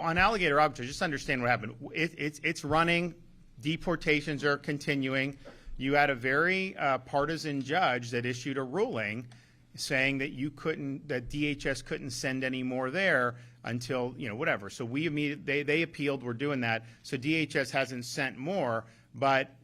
on Alligator Alcatraz, just understand what happened. It's running. Deportations are continuing. You had a very partisan judge that issued a ruling saying that that DHS couldn't send any more there until, whatever. So they appealed. We're doing that. So DHS hasn't sent more, but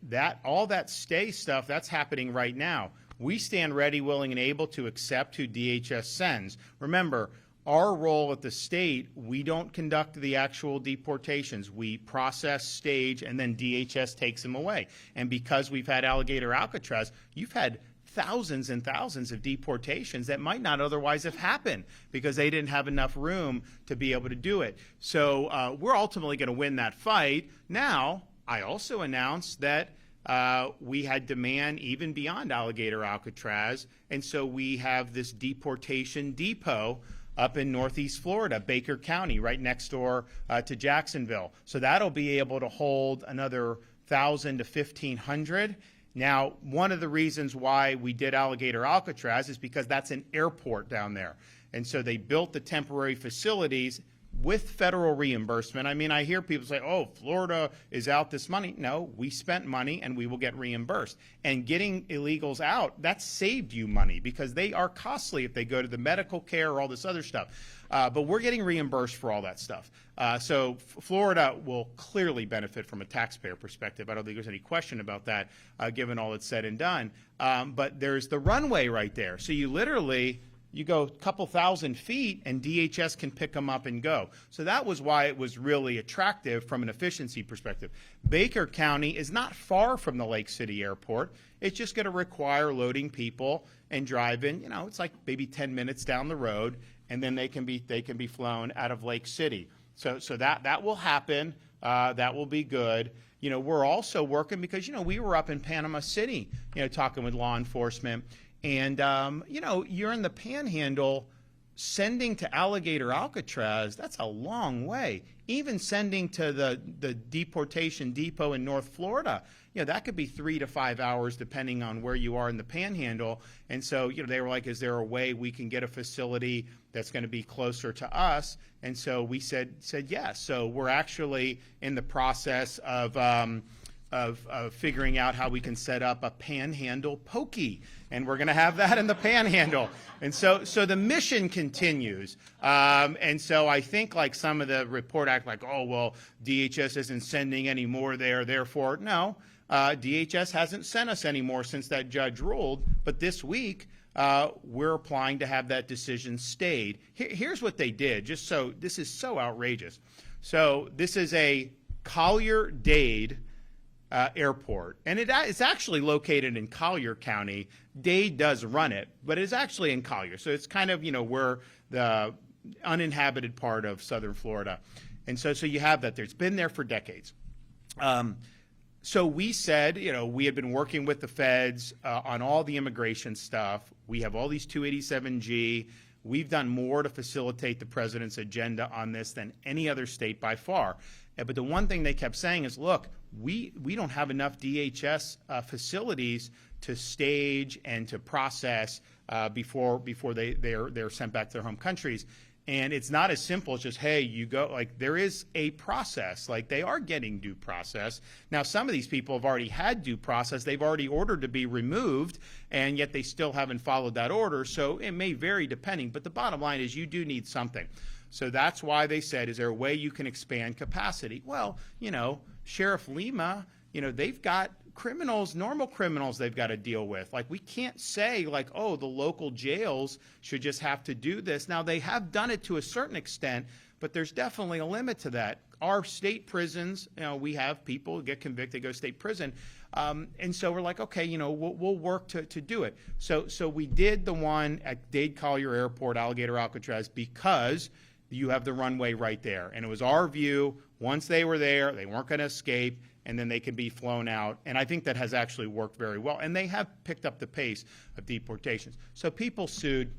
all that stay stuff, that's happening right now. We stand ready, willing, and able to accept who DHS sends. Remember, our role at the state, we don't conduct the actual deportations. We process, stage, and then DHS takes them away. And because we've had Alligator Alcatraz, you've had thousands and thousands of deportations that might not otherwise have happened because they didn't have enough room to be able to do it. So we're ultimately going to win that fight. Now, I also announced that we had demand even beyond Alligator Alcatraz, and so we have this Deportation Depot up in Northeast Florida, Baker County, right next door to Jacksonville. So that'll be able to hold another 1,000 to 1,500. Now, one of the reasons why we did Alligator Alcatraz is because that's an airport down there. And so they built the temporary facilities with federal reimbursement. I mean, I hear people say, oh, Florida is out this money. No, we spent money and we will get reimbursed. And getting illegals out, that saved you money because they are costly if they go to the medical care or all this other stuff. But we're getting reimbursed for all that stuff. So Florida will clearly benefit from a taxpayer perspective. I don't think there's any question about that, given all that's said and done. But there's the runway right there. So you go a couple thousand feet and DHS can pick them up and go. So that was why it was really attractive from an efficiency perspective. Baker County is not far from the Lake City Airport. It's just going to require loading people and driving. It's like maybe 10 minutes down the road, and then they can be flown out of Lake City. So that will happen. That will be good. We're also working because we were up in Panama City, talking with law enforcement. And, you're in the Panhandle, sending to Alligator Alcatraz, that's a long way. Even sending to the Deportation Depot in North Florida, that could be 3 to 5 hours depending on where you are in the Panhandle. And so, they were like, is there a way we can get a facility that's going to be closer to us? And so we said yes. So we're actually in the process of figuring out how we can set up a Panhandle Pokey, and we're going to have that in the Panhandle. And so the mission continues. And so I think like some of the report act like, oh, well, DHS isn't sending any more there, therefore, no. DHS hasn't sent us any more since that judge ruled, but this week we're applying to have that decision stayed. Here's what they did, this is so outrageous. So this is a Collier-Dade airport, and it's actually located in Collier County. Dade does run it, but it's actually in Collier, so it's kind of we're the uninhabited part of southern Florida, and so you have that there. It's been there for decades. So we said, we had been working with the feds on all the immigration stuff. We have all these 287G. We've done more to facilitate the president's agenda on this than any other state by far. But the one thing they kept saying is, look, we don't have enough DHS facilities to stage and to process before they're sent back to their home countries. And it's not as simple as just, hey, you go. Like, there is a process. Like, they are getting due process. Now, some of these people have already had due process. They've already ordered to be removed, and yet they still haven't followed that order. So it may vary depending. But the bottom line is you do need something. So that's why they said, is there a way you can expand capacity? Well, Sheriff Lima, they've got criminals, normal criminals they've got to deal with. Like, we can't say like, oh, the local jails should just have to do this. Now, they have done it to a certain extent, but there's definitely a limit to that. Our state prisons, we have people get convicted, go to state prison. And so we're like, okay, we'll work to do it. So we did the one at Dade Collier Airport, Alligator Alcatraz, because you have the runway right there. And it was our view, once they were there, they weren't going to escape, and then they could be flown out. And I think that has actually worked very well. And they have picked up the pace of deportations. So people sued,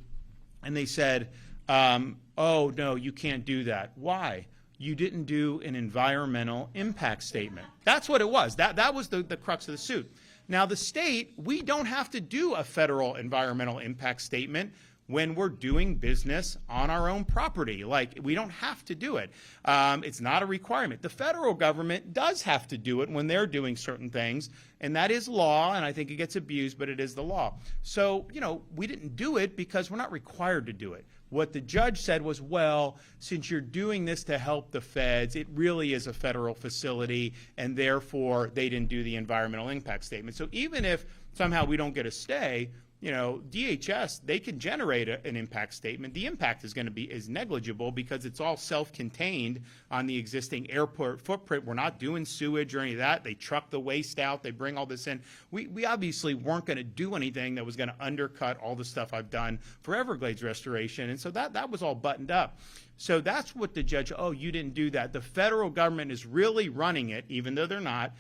and they said, oh, no, you can't do that. Why? You didn't do an environmental impact statement. That's what it was. That was the crux of the suit. Now, the state, we don't have to do a federal environmental impact statement. when we're doing business on our own property. Like, we don't have to do it. It's not a requirement. The federal government does have to do it when they're doing certain things, and that is law, and I think it gets abused, but it is the law. So, we didn't do it because we're not required to do it. What the judge said was, well, since you're doing this to help the feds, it really is a federal facility, and therefore they didn't do the environmental impact statement. So even if somehow we don't get a stay, DHS, they can generate an impact statement. The impact is negligible because it's all self-contained on the existing airport footprint. We're not doing sewage or any of that. They truck the waste out. They bring all this in. We obviously weren't going to do anything that was going to undercut all the stuff I've done for Everglades restoration. And so that was all buttoned up. So that's what the judge, you didn't do that. The federal government is really running it, even though they're not.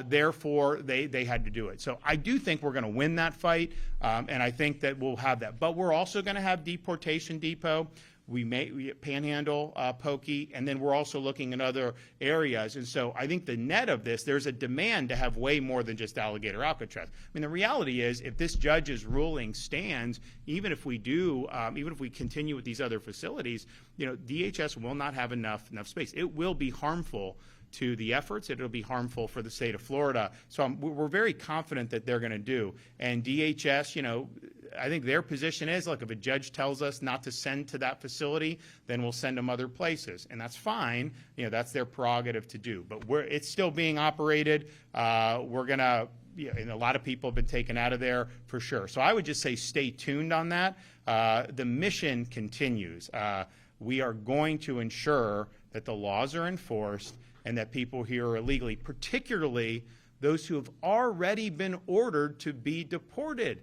Therefore, they had to do it. So I do think we're going to win that fight, and I think that we'll have that. But we're also going to have Deportation Depot. We Panhandle Pokey, and then we're also looking in other areas. And so I think the net of this, there's a demand to have way more than just Alligator Alcatraz. I mean, the reality is, if this judge's ruling stands, even if we continue with these other facilities, DHS will not have enough space. It will be harmful to the efforts. It'll be harmful for the state of Florida. So we're very confident that they're going to do. And DHS, I think their position is, look, if a judge tells us not to send to that facility, then we'll send them other places. And that's fine. That's their prerogative to do. But it's still being operated. We're going to, and a lot of people have been taken out of there for sure. So I would just say stay tuned on that. The mission continues. We are going to ensure that the laws are enforced and that people here are illegally, particularly those who have already been ordered to be deported.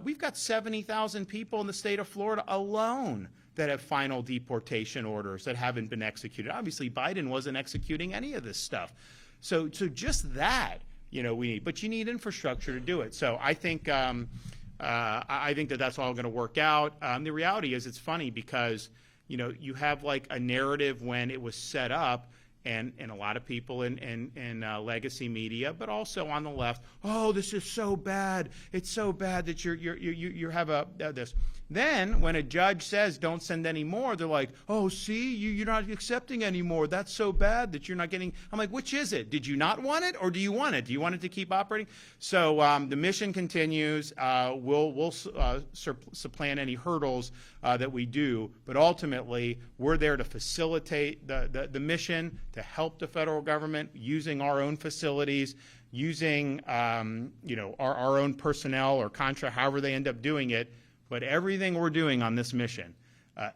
We've got 70,000 people in the state of Florida alone that have final deportation orders that haven't been executed. Obviously, Biden wasn't executing any of this stuff. So just that, we need. But you need infrastructure to do it. So I think that that's all going to work out. The reality is, it's funny because, you have like a narrative when it was set up, and a lot of people in legacy media, but also on the left, this is so bad. It's so bad that you have this. Then when a judge says don't send any more, they're like, see, you're not accepting anymore. That's so bad that you're not getting. I'm like, which is it? Did you not want it, or do you want it? Do you want it to keep operating? So the mission continues. We'll supplant any hurdles that we do, but ultimately we're there to facilitate the mission, to help the federal government using our own facilities, using our own personnel or contract, however they end up doing it. But everything we're doing on this mission,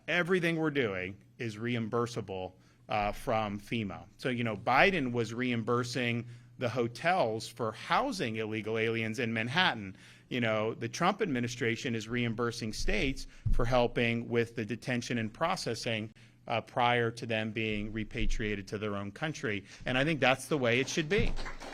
everything we're doing is reimbursable from FEMA. So, Biden was reimbursing the hotels for housing illegal aliens in Manhattan. The Trump administration is reimbursing states for helping with the detention and processing prior to them being repatriated to their own country. And I think that's the way it should be.